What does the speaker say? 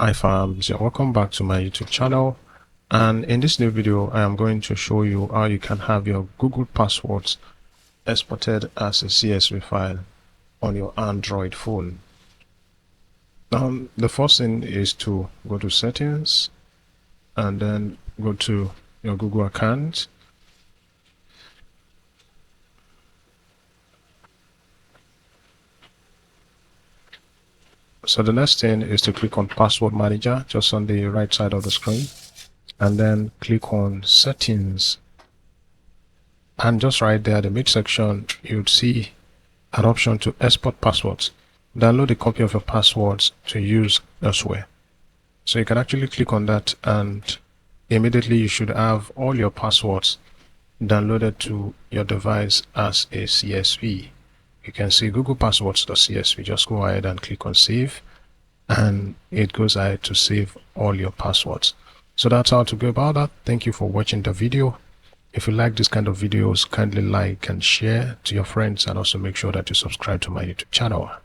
Hi fams, welcome back to my YouTube channel, and in this new video I am going to show you how you can have your Google passwords exported as a CSV file on your Android phone. The first thing is to go to settings and then go to your Google account. So the next thing is to click on Password Manager just on the right side of the screen, and then click on Settings. And just right there, the midsection, you'd see an option to export passwords. Download a copy of your passwords to use elsewhere. So you can actually click on that, and immediately you should have all your passwords downloaded to your device as a CSV. You can see Google Passwords.csv. Just go ahead and click on Save, and it goes ahead to save all your passwords. So that's how to go about that. Thank you for watching the video. If you like this kind of videos, kindly like and share to your friends, and also make sure that you subscribe to my YouTube channel.